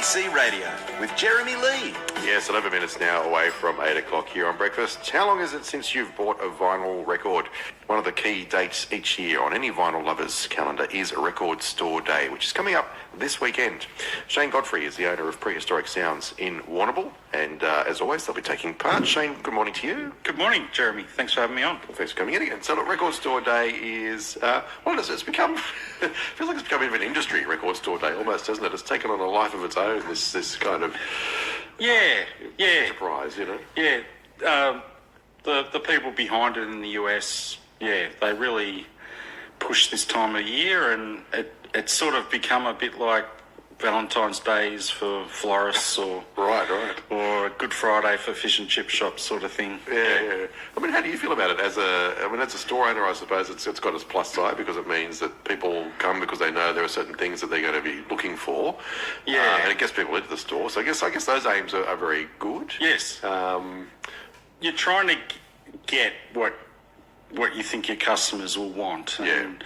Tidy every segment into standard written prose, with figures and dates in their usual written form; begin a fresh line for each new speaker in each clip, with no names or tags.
ABC Radio with Jeremy Lee.
Yes, 11 minutes now away from 8 o'clock here on breakfast. How long is it since you've bought a vinyl record? One of the key dates each year on any vinyl lover's calendar is Record Store Day, which is coming up this weekend. Shane Godfrey is the owner of Prehistoric Sounds in Warrnambool, and as always, they'll be taking part. Shane, good morning to you.
Good morning, Jeremy. Thanks for having me on.
Well, thanks for coming in again. So, look, Record Store Day is, it's become, feels like it's become a bit of an industry, Record Store Day, almost, doesn't it? It's taken on a life of its own, this kind of enterprise, you know?
Yeah. The people behind it in the US, they really push this time of year, and it's sort of become a bit like Valentine's Days for florists, or or Good Friday for fish and chip shops, sort of thing.
Yeah. I mean, how do you feel about it as a store owner? I suppose it's got its plus side because it means that people come because they know there are certain things that they're going to be looking for. Yeah, and it gets people into the store. So I guess those aims are very good.
Yes. You're trying to get what you think your customers will want. And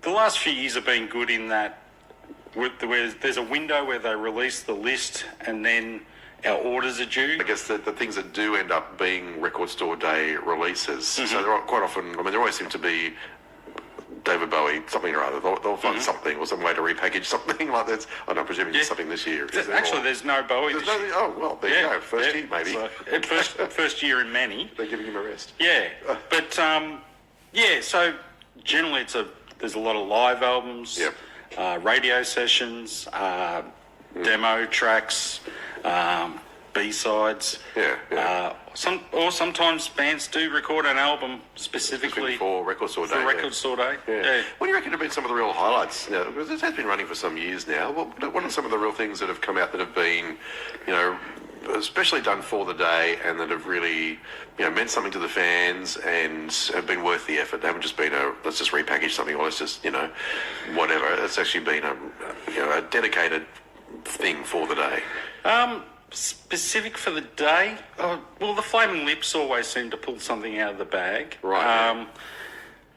the last few years have been good in that where there's a window where they release the list and then our orders are due.
I guess the things that do end up being Record Store Day releases, so they're quite often, I mean, there always seem to be David Bowie, something or other. They'll find something or some way to repackage something like that. I'm not presuming there's something this year.
There's no Bowie this year.
Oh, well, there you go. First year, maybe.
So, first year in many.
They're giving him a rest.
Yeah. But, so generally there's a lot of live albums, radio sessions, demo tracks, B-sides. Sometimes bands do record an album specifically
for Record Store Day. What do you reckon have been some of the real highlights? Now, because this has been running for some years now. What are some of the real things that have come out that have been, especially done for the day and that have really, meant something to the fans and have been worth the effort? They haven't just been let's just repackage something, or let's just, whatever. It's actually been a dedicated thing for the day.
Specific for the day? The Flaming Lips always seem to pull something out of the bag.
Right.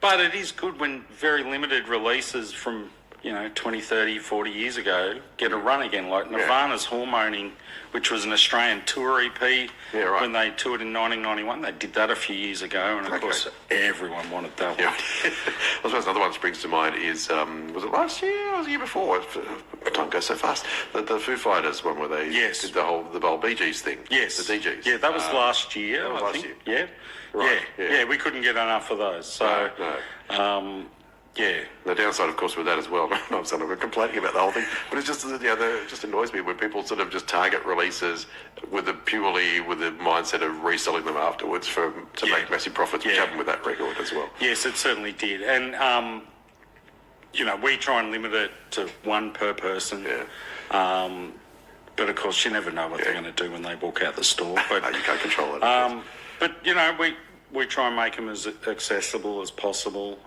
But it is good when very limited releases from 20, 30, 40 years ago get a run again, like Nirvana's Hormoning, which was an Australian tour EP when they toured in 1991. They did that a few years ago, and of course everyone wanted that one.
I suppose another one that springs to mind is, was it last year or the year before? Time goes so fast. The Foo Fighters one where they did the whole Bee Gees thing.
Yes.
The DGs.
Yeah, that was last year, I think.
Year.
Yeah.
Right.
Yeah, we couldn't get enough of those. So,
The downside, of course, with that as well, I'm sort of complaining about the whole thing, but it's just, it just annoys me when people sort of just target releases purely with the mindset of reselling them afterwards to make massive profits, which happened with that record as well.
Yes, it certainly did. And, we try and limit it to one per person. Yeah. But, of course, you never know what they're going to do when they walk out the store. But
you can't control it.
But, we try and make them as accessible as possible.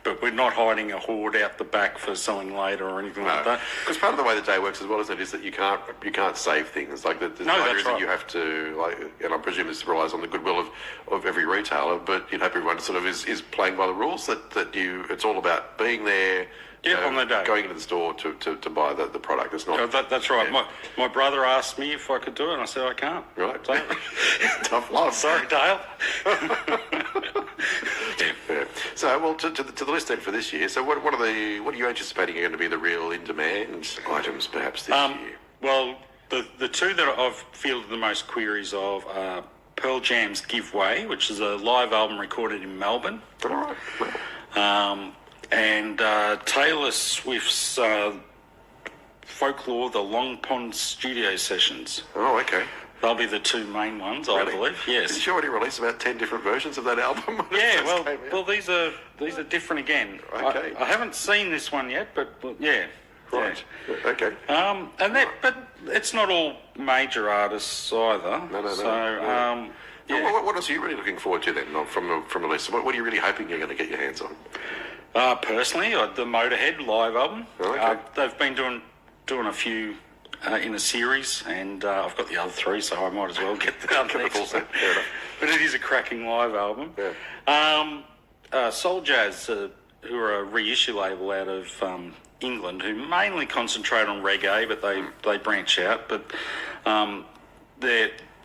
But we're not hiding a hoard out the back for selling later or anything like that.
Because part of the way the day works as well, isn't it, is that you can't save things. Like the idea is that you have to, and I presume this relies on the goodwill of every retailer, but everyone sort of is playing by the rules that it's all about being there.
On the day.
Going into the store to buy the product. It's not.
That's right. Yeah. My brother asked me if I could do it, and I said I can't.
Right.
So,
tough love.
Sorry, Dale.
So, to the list then for this year. So, what are you anticipating are going to be the real in-demand items, perhaps this year?
Well, the two that I've fielded the most queries of are Pearl Jam's Give Way, which is a live album recorded in Melbourne.
All right.
And Taylor Swift's Folklore, the Long Pond Studio Sessions.
Oh, okay.
They'll be the two main ones, I believe. Yes.
Did she already release about 10 different versions of that album?
Yeah. Well, these are different again.
Okay.
I haven't seen this one yet, but yeah.
Right. Yeah. Okay.
But it's not all major artists either.
No.
So
What else are you really looking forward to then from the list? What are you really hoping you're going to get your hands on?
Personally, the Motorhead live album.
Oh, okay.
They've been doing a few in a series, and I've got the other three, so I might as well get that next.
Full set. Fair enough.
But it is a cracking live album.
Yeah.
Soul Jazz, who are a reissue label out of England, who mainly concentrate on reggae, but they branch out. But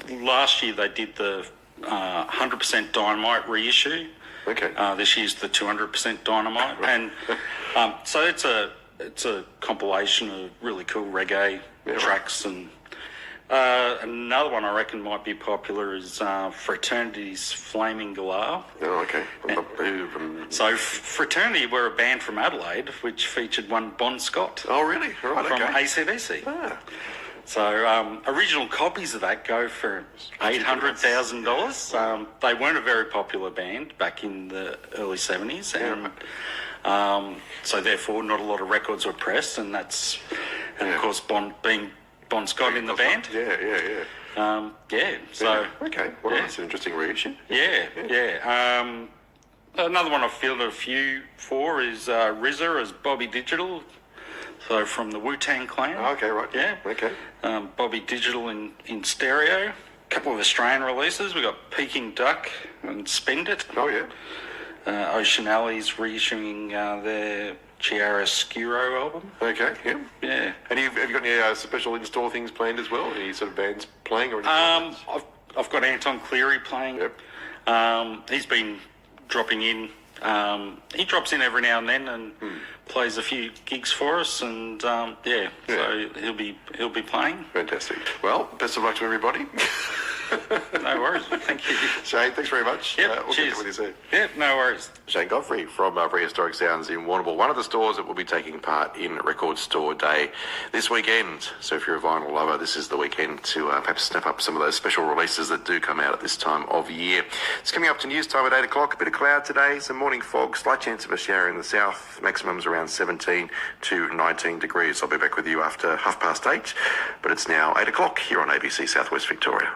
last year they did the 100% Dynamite reissue.
Okay.
This year's the 200% Dynamite, and so it's a compilation of really cool reggae tracks. And another one I reckon might be popular is Fraternity's Flaming Galah.
Oh, okay.
So Fraternity were a band from Adelaide, which featured one Bon Scott.
Oh, really? Right,
from
okay.
AC/DC.
Ah.
So original copies of that go for $800,000. They weren't a very popular band back in the early 70s, and so therefore not a lot of records were pressed, and of course Bon Scott in the band.
Yeah.
So
okay. Well, that's an interesting reissue.
Yeah. Another one I've fielded a few for is RZA as Bobby Digital. So from the Wu-Tang Clan.
Oh, okay, right.
Yeah.
Okay.
Bobby Digital in stereo. A couple of Australian releases. We got Peking Duck and Spend It.
Oh, yeah.
Ocean Alley's reissuing their Chiaroscuro album.
Okay, yeah.
Yeah.
And have you got any special in-store things planned as well? Any sort of bands playing or anything?
I've got Anton Cleary playing.
Yep.
He's been dropping in. He drops in every now and then and plays a few gigs for us, and so he'll be playing.
Fantastic. Well, best of luck to everybody.
No worries. Thank you.
Shane, thanks very much.
Yep,
we'll
cheers.
catch up with you soon.
Yep, no worries.
Shane Godfrey from Prehistoric Sounds in Warrnambool, one of the stores that will be taking part in Record Store Day this weekend. So if you're a vinyl lover, this is the weekend to perhaps snap up some of those special releases that do come out at this time of year. It's coming up to news time at 8 o'clock. A bit of cloud today, some morning fog, slight chance of a shower in the south. Maximums around 17 to 19 degrees. I'll be back with you after 8:30. But it's now 8 o'clock here on ABC Southwest Victoria.